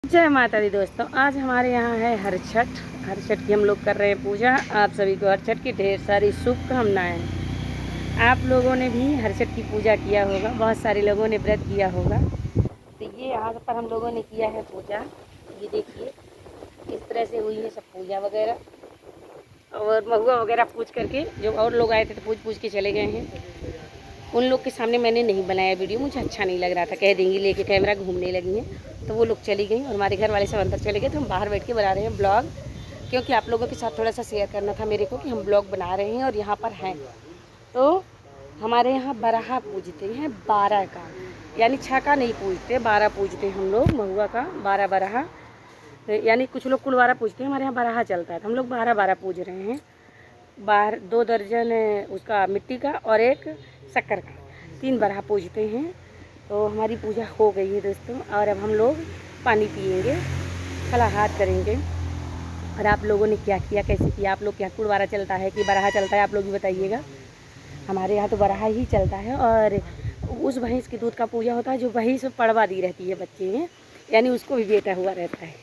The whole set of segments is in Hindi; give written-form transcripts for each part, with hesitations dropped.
जय माता दी दोस्तों। आज हमारे यहाँ है हर छठ की हम लोग कर रहे हैं पूजा। आप सभी को हर छठ की ढेर सारी शुभकामनाएं। आप लोगों ने भी हर छठ की पूजा किया होगा, बहुत सारे लोगों ने व्रत किया होगा। तो ये यहाँ पर हम लोगों ने किया है पूजा। ये देखिए इस तरह से हुई है सब पूजा वगैरह, और महुआ वगैरह पूज करके जो और लोग आए थे तो पूज के चले गए हैं। उन लोग के सामने मैंने नहीं बनाया वीडियो, मुझे अच्छा नहीं लग रहा था। कह देंगी लेके कैमरा घूमने लगी हैं, तो वो लोग चली गई और हमारे घर वाले सब अंदर चले गए। तो हम बाहर बैठ के बना रहे हैं ब्लॉग, क्योंकि आप लोगों के साथ थोड़ा सा शेयर करना था मेरे को कि हम ब्लॉग बना रहे हैं और यहाँ पर हैं। तो हमारे यहाँ बराहा पूजते हैं, 12 का, यानी 6 का नहीं पूजते, 12 पूजते हैं हम लोग। महुआ का 12 बराहा, यानी कुछ लोग कुल 12 पूजते हैं, हमारे यहाँ बराहा चलता है तो हम लोग 12 पूज रहे हैं। 2 दर्जन उसका मिट्टी का और एक शक्कर का, 3 बराहा पूजते हैं। तो हमारी पूजा हो गई है दोस्तों, और अब हम लोग पानी पिएंगे, फलाहार करेंगे। और आप लोगों ने क्या किया, कैसे किया? आप लोग क्या कुड़वारा चलता है कि बराहा चलता है, आप लोग भी बताइएगा। हमारे यहाँ तो बराहा ही चलता है। और उस भैंस के दूध का पूजा होता है जो भैंस पड़वा दी रहती है बच्चे में, यानी उसको भी बेटा हुआ रहता है।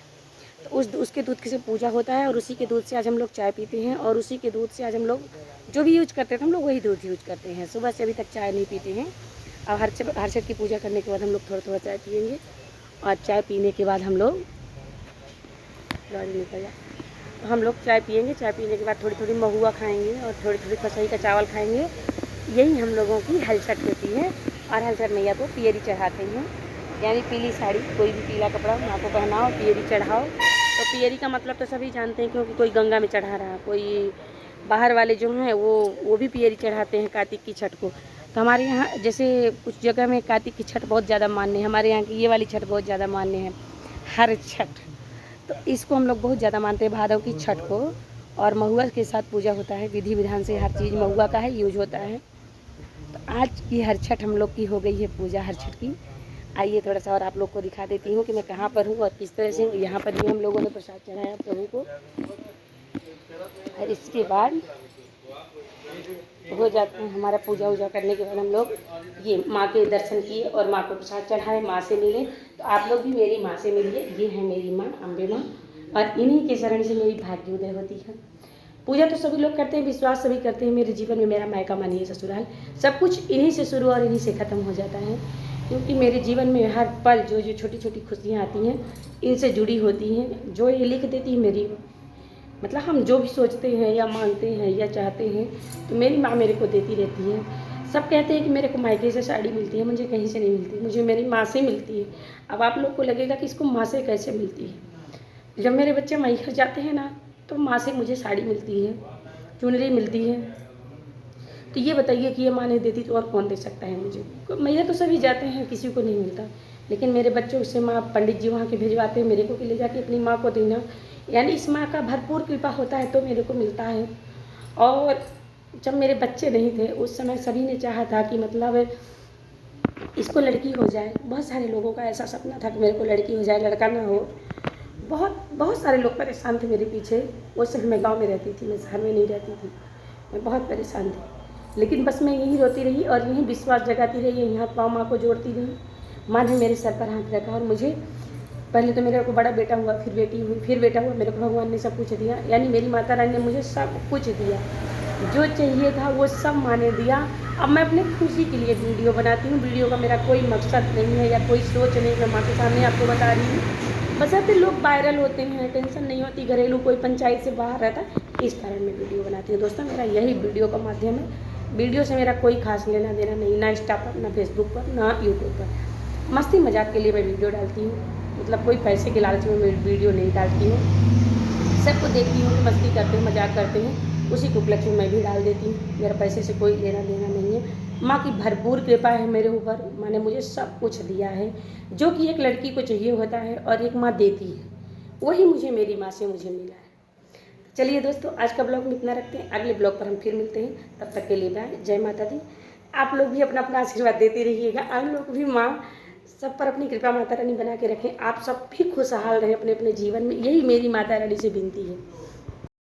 तो उसके दूध की से पूजा होता है, और उसी के दूध से आज हम लोग चाय पीते हैं। और उसी के दूध से आज हम लोग जो भी यूज करते थे हम लोग वही दूध यूज करते हैं। सुबह से अभी तक चाय नहीं पीते हैं। और हर छठ की पूजा करने के बाद हम लोग थोड़ा थोड़ा चाय पिएंगे। और चाय पीने के बाद हम लोग गाड़ी निकल जाए तो हम लोग चाय पिएंगे। चाय पीने के बाद थोड़ी थोड़ी महुआ खाएंगे और थोड़ी थोड़ी खसई का चावल खाएंगे। यही हम लोगों की हल छठ होती है। और हल छठ मैया को पियरी चढ़ाते हैं, यानी पीली साड़ी, कोई भी पीला कपड़ा माँ को पहनाओ, पियरी चढ़ाओ। तो पियरी का मतलब तो सभी जानते हैं, क्योंकि कोई गंगा में चढ़ा रहा, कोई बाहर वाले जो हैं वो भी पियरी चढ़ाते हैं कार्तिक की छठ को। तो हमारे यहाँ जैसे कुछ जगह में कार्तिक की छठ बहुत ज़्यादा मान्य है, हमारे यहाँ की ये वाली छठ बहुत ज़्यादा मान्य है, हर छठ। तो इसको हम लोग बहुत ज़्यादा मानते हैं, भादव की छठ को। और महुआ के साथ पूजा होता है, विधि विधान से हर चीज़ महुआ का है यूज होता है। तो आज की हर छठ हम लोग की हो गई है पूजा, हर छठ की। आइए थोड़ा सा और आप लोग को दिखा देती हूँ कि मैं कहाँ पर हूँ और किस तरह से हूँ। यहाँ पर भी हम लोगों ने प्रसाद चढ़ाया प्रभु को, और इसके बाद हो जाता है हमारा पूजा वूजा करने के बाद हम लोग ये माँ के दर्शन किए और माँ को प्रसाद चढ़ाए, माँ से मिले। तो आप लोग भी मेरी माँ से मिलिए। ये है मेरी माँ, अम्बे माँ, और इन्हीं के शरण से मेरी भाग्योदय होती है। पूजा तो सभी लोग करते हैं, विश्वास सभी करते हैं। मेरे जीवन में मेरा मायका मानिए ससुराल, सब कुछ इन्हीं से शुरू और इन्हीं से ख़त्म हो जाता है। क्योंकि मेरे जीवन में हर पल जो जो छोटी छोटी खुशियाँ आती हैं इनसे जुड़ी होती हैं। जो ये लिख देती है मेरी, मतलब हम जो भी सोचते हैं या मांगते हैं या चाहते हैं तो मेरी माँ मेरे को देती रहती है। सब कहते हैं कि मेरे को मायके से साड़ी मिलती है, मुझे कहीं से नहीं मिलती, मुझे मेरी माँ से मिलती है। अब आप लोग को लगेगा कि इसको माँ से कैसे मिलती है। जब मेरे बच्चे मैहर जाते हैं ना तो माँ से मुझे साड़ी मिलती है, चुनरी मिलती है। तो ये बताइए कि ये माँ नहीं देती तो और कौन दे सकता है मुझे। मैहर तो सभी जाते हैं, किसी को नहीं मिलता, लेकिन मेरे बच्चों से माँ पंडित जी वहाँ के भिजवाते हैं मेरे को कि ले जाके अपनी माँ को देना। यानी इस माँ का भरपूर कृपा होता है तो मेरे को मिलता है। और जब मेरे बच्चे नहीं थे उस समय सभी ने चाहा था कि मतलब इसको लड़की हो जाए। बहुत सारे लोगों का ऐसा सपना था कि मेरे को लड़की हो जाए, लड़का ना हो। बहुत बहुत सारे लोग परेशान थे मेरे पीछे। उस समय मैं गाँव में रहती थी, मैं शहर में नहीं रहती थी। मैं बहुत परेशान थी, लेकिन बस मैं यहीं रोती रही और यहीं विश्वास जगाती रही, यहीं हाथ पाँव माँ को जोड़ती रही। माँ ने मेरे सर पर हाथ रखा और मुझे पहले तो मेरे को बड़ा बेटा हुआ, फिर बेटी हुई, फिर बेटा हुआ। मेरे को भगवान ने सब कुछ दिया, यानी मेरी माता रानी ने मुझे सब कुछ दिया, जो चाहिए था वो सब माँ ने दिया। अब मैं अपने खुशी के लिए वीडियो बनाती हूँ। वीडियो का मेरा कोई मकसद नहीं है या कोई सोच नहीं, मैं माँ के सामने आपको बता रही हूँ। बशर्ते लोग वायरल होते हैं, टेंशन नहीं होती, घरेलू कोई पंचायत से बाहर रहता है, इस कारण मैं वीडियो बनाती हूँ। दोस्तों मेरा यही वीडियो का माध्यम है। वीडियो से मेरा कोई खास लेना देना नहीं, ना इंस्टा पर, ना फेसबुक पर, ना यूट्यूब पर। मस्ती मजाक के लिए मैं वीडियो डालती हूँ, मतलब कोई पैसे के लालच में मैं वीडियो नहीं डालती हूँ। सबको देखती हूँ कि मस्ती करते हैं, मजाक करते हैं, उसी के उपलक्ष्य में मैं भी डाल देती हूँ। मेरा पैसे से कोई लेना देना नहीं है। माँ की भरपूर कृपा है मेरे ऊपर, माँ ने मुझे सब कुछ दिया है जो कि एक लड़की को चाहिए होता है और एक माँ देती है, वही मुझे मेरी माँ से मुझे मिला है। चलिए दोस्तों, आज का ब्लॉग में इतना रखते हैं, अगले ब्लॉग पर हम फिर मिलते हैं। तब तक के लिए बाय, जय माता दी। आप लोग भी अपना अपना आशीर्वाद देते रहिएगा। आप लोग भी माँ सब पर अपनी कृपा माता रानी बना के रखें। आप सब भी खुशहाल रहें अपने अपने जीवन में, यही मेरी माता रानी से विनती है।